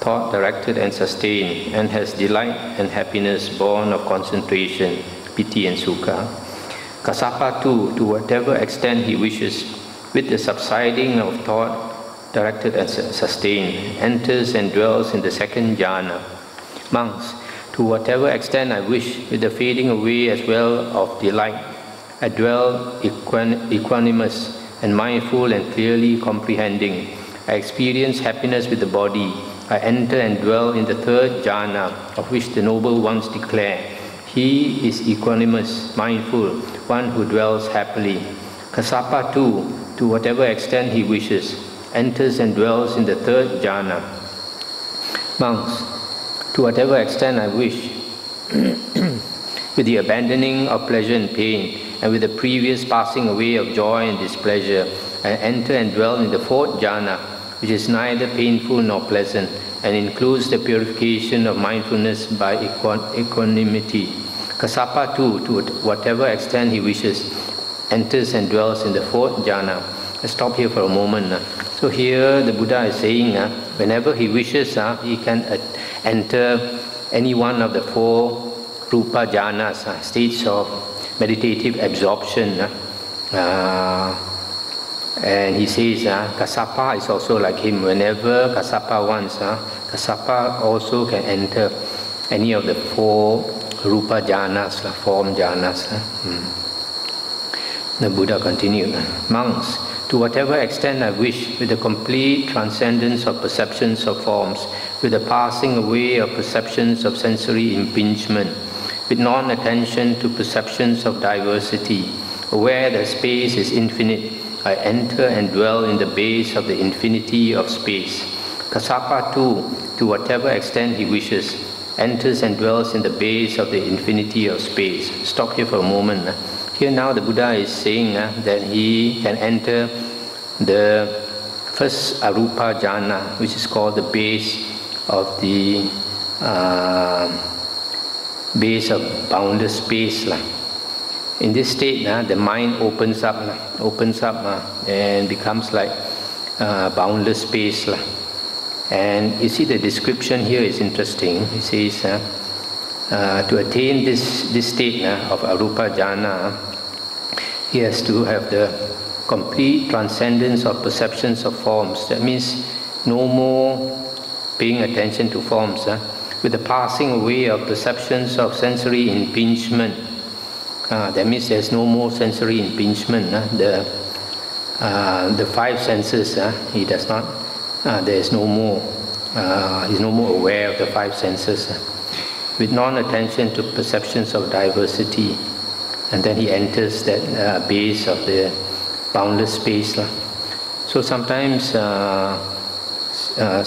thought directed and sustained, and has delight and happiness born of concentration, piti and sukha. Kassapa too, to whatever extent he wishes, with the subsiding of thought directed and sustained, enters and dwells in the second jhana. Monks, to whatever extent I wish, with the fading away as well of delight, I dwell equanimous and mindful and clearly comprehending. I experience happiness with the body. I enter and dwell in the third jhana, of which the noble ones declare, he is equanimous, mindful, one who dwells happily. Kassapa too, to whatever extent he wishes, enters and dwells in the third jhana. Monks, to whatever extent I wish, with the abandoning of pleasure and pain, and with the previous passing away of joy and displeasure, I enter and dwell in the fourth jhana, which is neither painful nor pleasant, and includes the purification of mindfulness by equanimity. Kassapa too, to whatever extent he wishes, enters and dwells in the fourth jhana. Let's stop here for a moment. So here the Buddha is saying, whenever he wishes, he can enter any one of the four rupa jhanas, states of meditative absorption. And he says, Kassapa is also like him. Whenever Kassapa wants, Kassapa also can enter any of the four rupa jhanas, form jhanas. The Buddha continued, monks, to whatever extent I wish, with the complete transcendence of perceptions of forms, with the passing away of perceptions of sensory impingement, with non-attention to perceptions of diversity, aware that space is infinite, I enter and dwell in the base of the infinity of space. Kassapa too, to whatever extent he wishes, enters and dwells in the base of the infinity of space. Stop here for a moment. Here now the Buddha is saying that he can enter the first arupa jhana, which is called the base of the boundless space. In this state, the mind opens up and becomes like boundless space. And you see the description here is interesting. It says, to attain this state of arupa jhana, he has to have the complete transcendence of perceptions of forms. That means no more paying attention to forms. With the passing away of perceptions of sensory impingement, that means there's no more sensory impingement. The five senses, he does not. There is no more. He's no more aware of the five senses. With non-attention to perceptions of diversity, and then he enters that base of the boundless space. So sometimes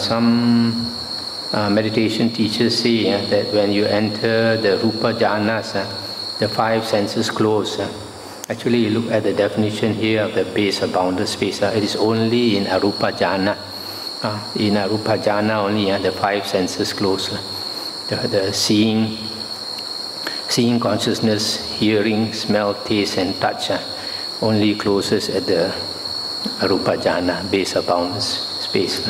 some meditation teachers say that when you enter the rupa jhanas, the five senses close. Actually, you look at the definition here of the base of boundless space. It is only in arupa jhana. In arupa jhana only the five senses close. The seeing consciousness, hearing, smell, taste and touch only closes at the arupa jhana, base of boundless space.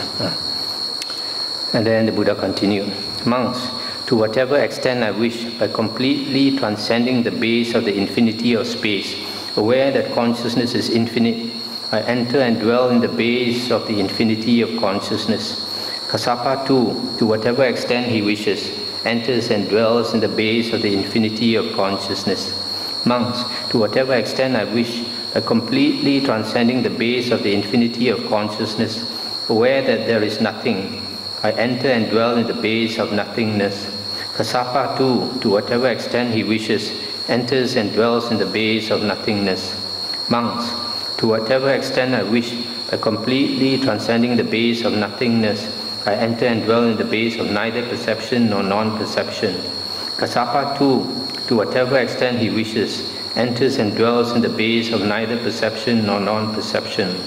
And then the Buddha continued, monks, to whatever extent I wish, by completely transcending the base of the infinity of space, aware that consciousness is infinite, I enter and dwell in the base of the infinity of consciousness. Kassapa too, to whatever extent he wishes, enters and dwells in the base of the infinity of consciousness. Monks, to whatever extent I wish, by completely transcending the base of the infinity of consciousness, aware that there is nothing, I enter and dwell in the base of nothingness. Kassapa too, to whatever extent he wishes, enters and dwells in the base of nothingness. Monks, to whatever extent I wish, by completely transcending the base of nothingness, I enter and dwell in the base of neither perception nor non-perception. Kassapa too, to whatever extent he wishes, enters and dwells in the base of neither perception nor non-perception.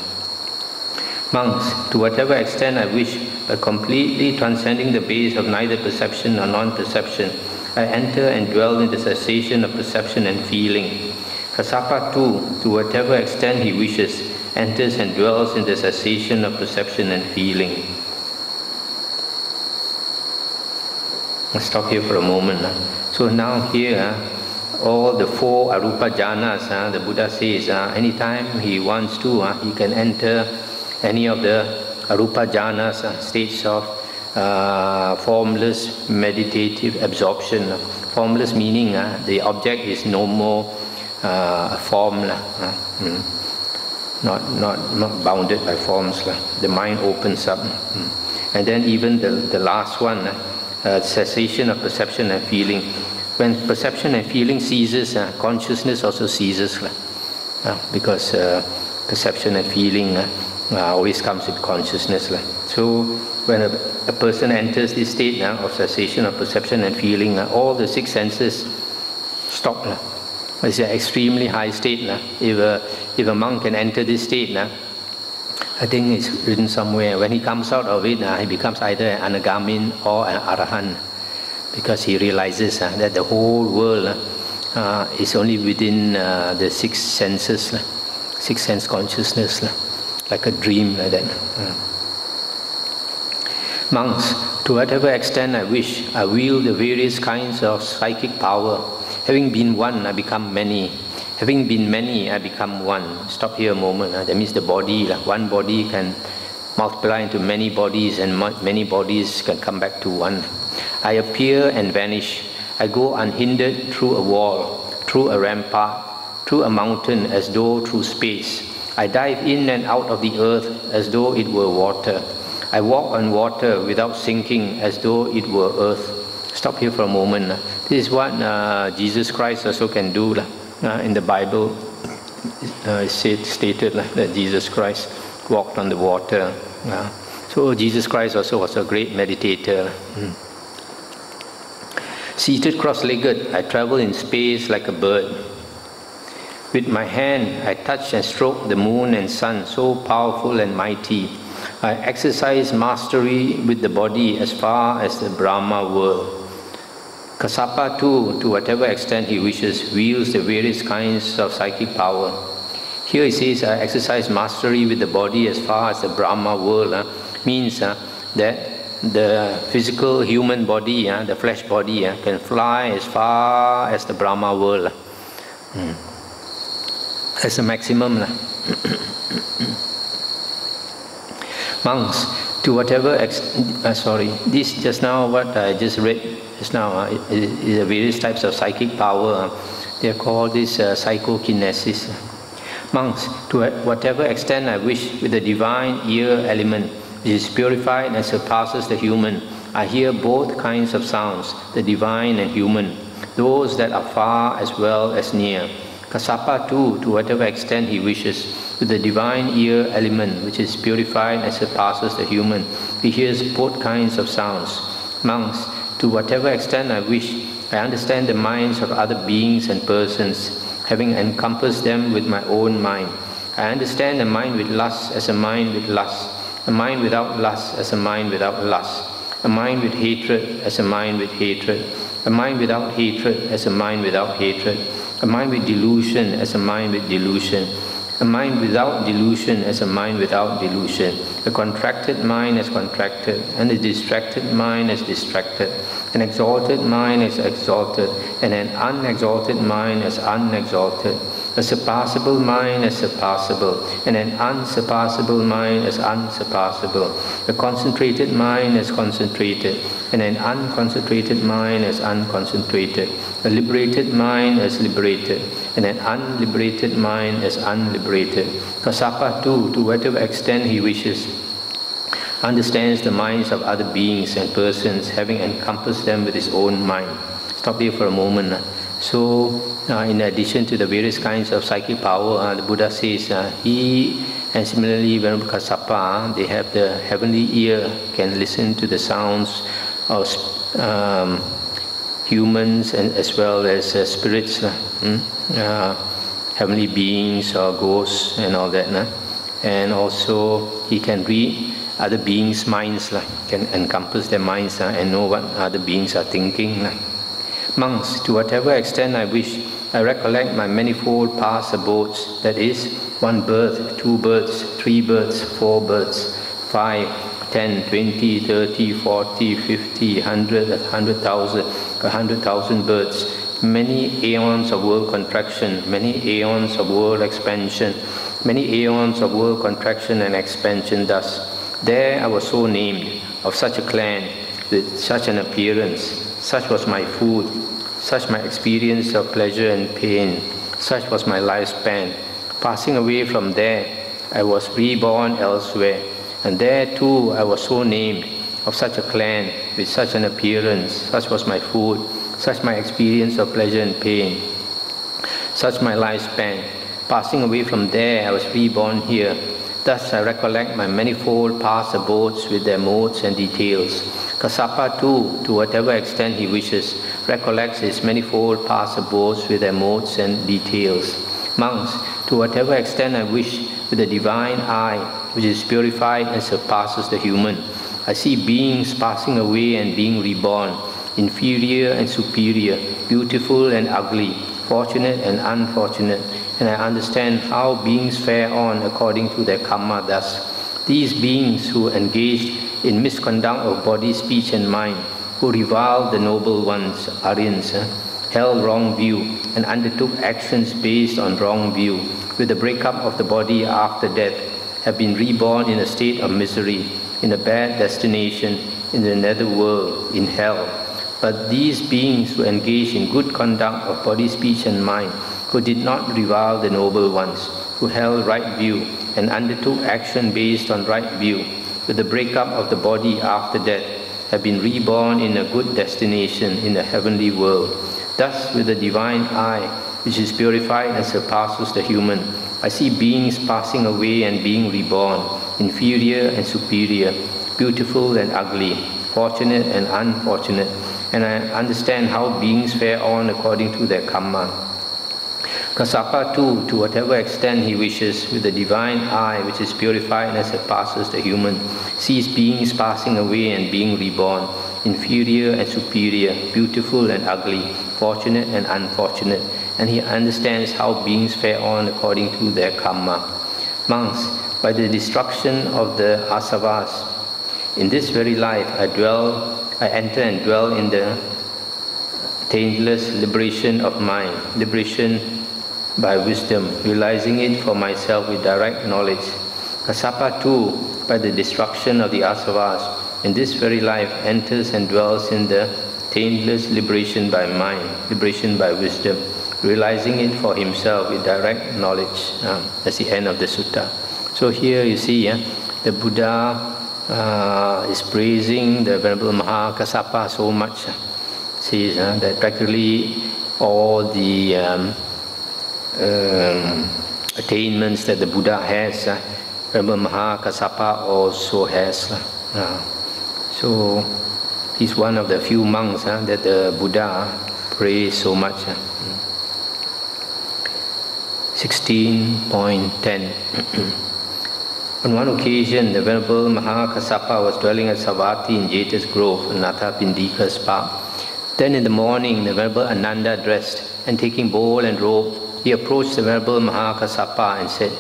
Monks, to whatever extent I wish, by completely transcending the base of neither perception nor non-perception, I enter and dwell in the cessation of perception and feeling. Kassapa too, to whatever extent he wishes, enters and dwells in the cessation of perception and feeling. Let's stop here for a moment. So now here, all the 4 arupa jhanas, the Buddha says, anytime he wants to, he can enter any of the arupa jhanas, states of formless meditative absorption. Formless meaning the object is no more form, not bounded by forms. The mind opens up. And then even the last one, cessation of perception and feeling. When perception and feeling ceases, consciousness also ceases, because perception and feeling always comes with consciousness. So when a person enters this state of cessation of perception and feeling, all the 6 senses stop. It's an extremely high state. If a monk can enter this state, I think it's written somewhere, when he comes out of it, he becomes either an anagamin or an arahant, because he realizes that the whole world is only within the 6 senses, 6 sense consciousness, like a dream like that. Monks, to whatever extent I wish, I wield the various kinds of psychic power. Having been one, I become many. Having been many, I become one. Stop here a moment. That means the body, one body can multiply into many bodies, and many bodies can come back to one. I appear and vanish. I go unhindered through a wall, through a rampart, through a mountain, as though through space. I dive in and out of the earth as though it were water. I walk on water without sinking, as though it were earth. Stop here for a moment. This is what Jesus Christ also can do. In the Bible, it's stated that Jesus Christ walked on the water. So Jesus Christ also was a great meditator. Seated cross-legged, I travel in space like a bird. With my hand, I touch and stroke the moon and sun, so powerful and mighty. I exercise mastery with the body as far as the Brahma world. Kassapa too, to whatever extent he wishes, wields the various kinds of psychic power. Here he says, I exercise mastery with the body as far as the Brahma world. Means that the physical human body, the flesh body, can fly as far as the Brahma world. That's the maximum. Monks, to whatever this just now what I just read just now is various types of psychic power. They are called this psychokinesis. Monks, to whatever extent I wish, with the divine ear element, which is purified and surpasses the human, I hear both kinds of sounds, the divine and human, those that are far as well as near. Kassapa too, to whatever extent he wishes, with the divine ear element, which is purified and surpasses the human, he hears both kinds of sounds. Monks, to whatever extent I wish, I understand the minds of other beings and persons, having encompassed them with my own mind. I understand a mind with lust as a mind with lust, a mind without lust as a mind without lust, a mind with hatred as a mind with hatred, a mind without hatred as a mind without hatred, a mind with delusion as a mind with delusion, a mind without delusion as a mind without delusion, a contracted mind as contracted, and a distracted mind as distracted, an exalted mind as exalted, and an unexalted mind as unexalted, a surpassable mind as surpassable, and an unsurpassable mind as unsurpassable, a concentrated mind as concentrated, and an unconcentrated mind as unconcentrated, a liberated mind as liberated, and an unliberated mind as unliberated. Kassapa too, to whatever extent he wishes, understands the minds of other beings and persons, having encompassed them with his own mind. Stop here for a moment. So, in addition to the various kinds of psychic power, the Buddha says he, and similarly when Kassapa, they have the heavenly ear, can listen to the sounds of humans and as well as spirits, heavenly beings or ghosts and all that. And also he can read other beings' minds, can encompass their minds and know what other beings are thinking. Monks, to whatever extent I wish, I recollect my manifold past abodes, that is, 1 birth, 2 births, 3 births, 4 births, 5, 10, 20, 30, 40, 50, 100, 100,000, 100,000 births, many aeons of world contraction, many aeons of world expansion, many aeons of world contraction and expansion. Thus, there I was so named, of such a clan, with such an appearance, such was my food, such my experience of pleasure and pain, such was my lifespan. Passing away from there, I was reborn elsewhere, and there too I was so named, of such a clan, with such an appearance, such was my food, such my experience of pleasure and pain, such my lifespan. Passing away from there, I was reborn here. Thus I recollect my manifold past abodes with their modes and details. Kassapa too, to whatever extent he wishes, recollects his manifold past abodes with their modes and details. Monks, to whatever extent I wish, with the divine eye, which is purified and surpasses the human, I see beings passing away and being reborn, inferior and superior, beautiful and ugly, fortunate and unfortunate, and I understand how beings fare on according to their karma. Thus, these beings who engaged in misconduct of body, speech and mind, who reviled the noble ones, Aryans, held wrong view and undertook actions based on wrong view, with the breakup of the body after death, have been reborn in a state of misery, in a bad destination, in the netherworld, in hell. But these beings who engaged in good conduct of body, speech and mind, who did not revile the noble ones, who held right view and undertook action based on right view, with the breakup of the body after death, have been reborn in a good destination in the heavenly world. Thus, with the divine eye, which is purified and surpasses the human, I see beings passing away and being reborn, inferior and superior, beautiful and ugly, fortunate and unfortunate, and I understand how beings fare on according to their karma. Kassapa too, to whatever extent he wishes, with the divine eye which is purified and surpasses the human, sees beings passing away and being reborn, inferior and superior, beautiful and ugly, fortunate and unfortunate, and he understands how beings fare on according to their karma. Monks, by the destruction of the asavas, in this very life I enter and dwell in the taintless liberation of mind, liberation by wisdom, realizing it for myself with direct knowledge. Kassapa too, by the destruction of the asavas, in this very life enters and dwells in the taintless liberation by mind, liberation by wisdom, realizing it for himself with direct knowledge. That's the end of the sutta. So here you see, the Buddha is praising the Venerable Maha Kassapa so much. See that practically all the attainments that the Buddha has, Venerable Maha Kassapa also has. So he's one of the few monks that the Buddha praised so much. 16.10 On one occasion, the Venerable Maha Kassapa was dwelling at Savatthi in Jeta's Grove, Anatha Pindika's park. Then in the morning, the Venerable Ananda dressed, and taking bowl and robe, he approached the Venerable Maha Kassapa and said,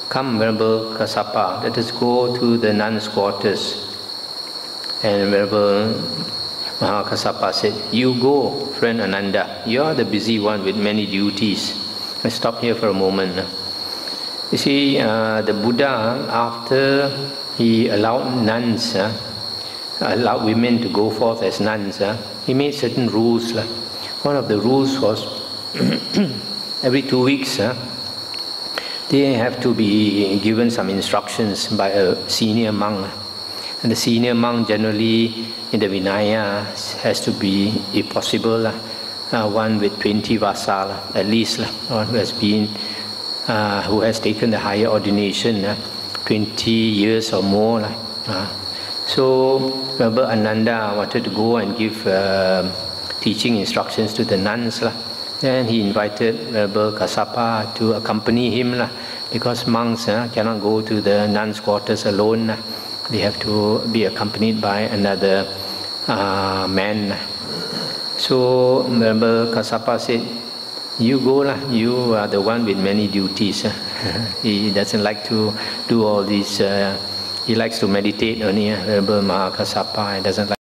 "Come, Venerable Kassapa, let us go to the nuns' quarters." And Venerable Maha Kassapa said, "You go, friend Ananda, you are the busy one with many duties." Let's stop here for a moment. You see, the Buddha, after he allowed nuns, allowed women to go forth as nuns, he made certain rules. One of the rules was every 2 weeks, they have to be given some instructions by a senior monk. And the senior monk generally in the Vinaya has to be, if possible, one with 20 vasa, at least, one who has been, who has taken the higher ordination, 20 years or more. So Venerable Ananda wanted to go and give teaching instructions to the nuns. Then he invited Venerable Kassapa to accompany him, because monks cannot go to the nuns' quarters alone. They have to be accompanied by another man. So Venerable Kassapa said, "You go, you are the one with many duties." He doesn't like to do all these He likes to meditate only, Venerable Kassapa. He doesn't like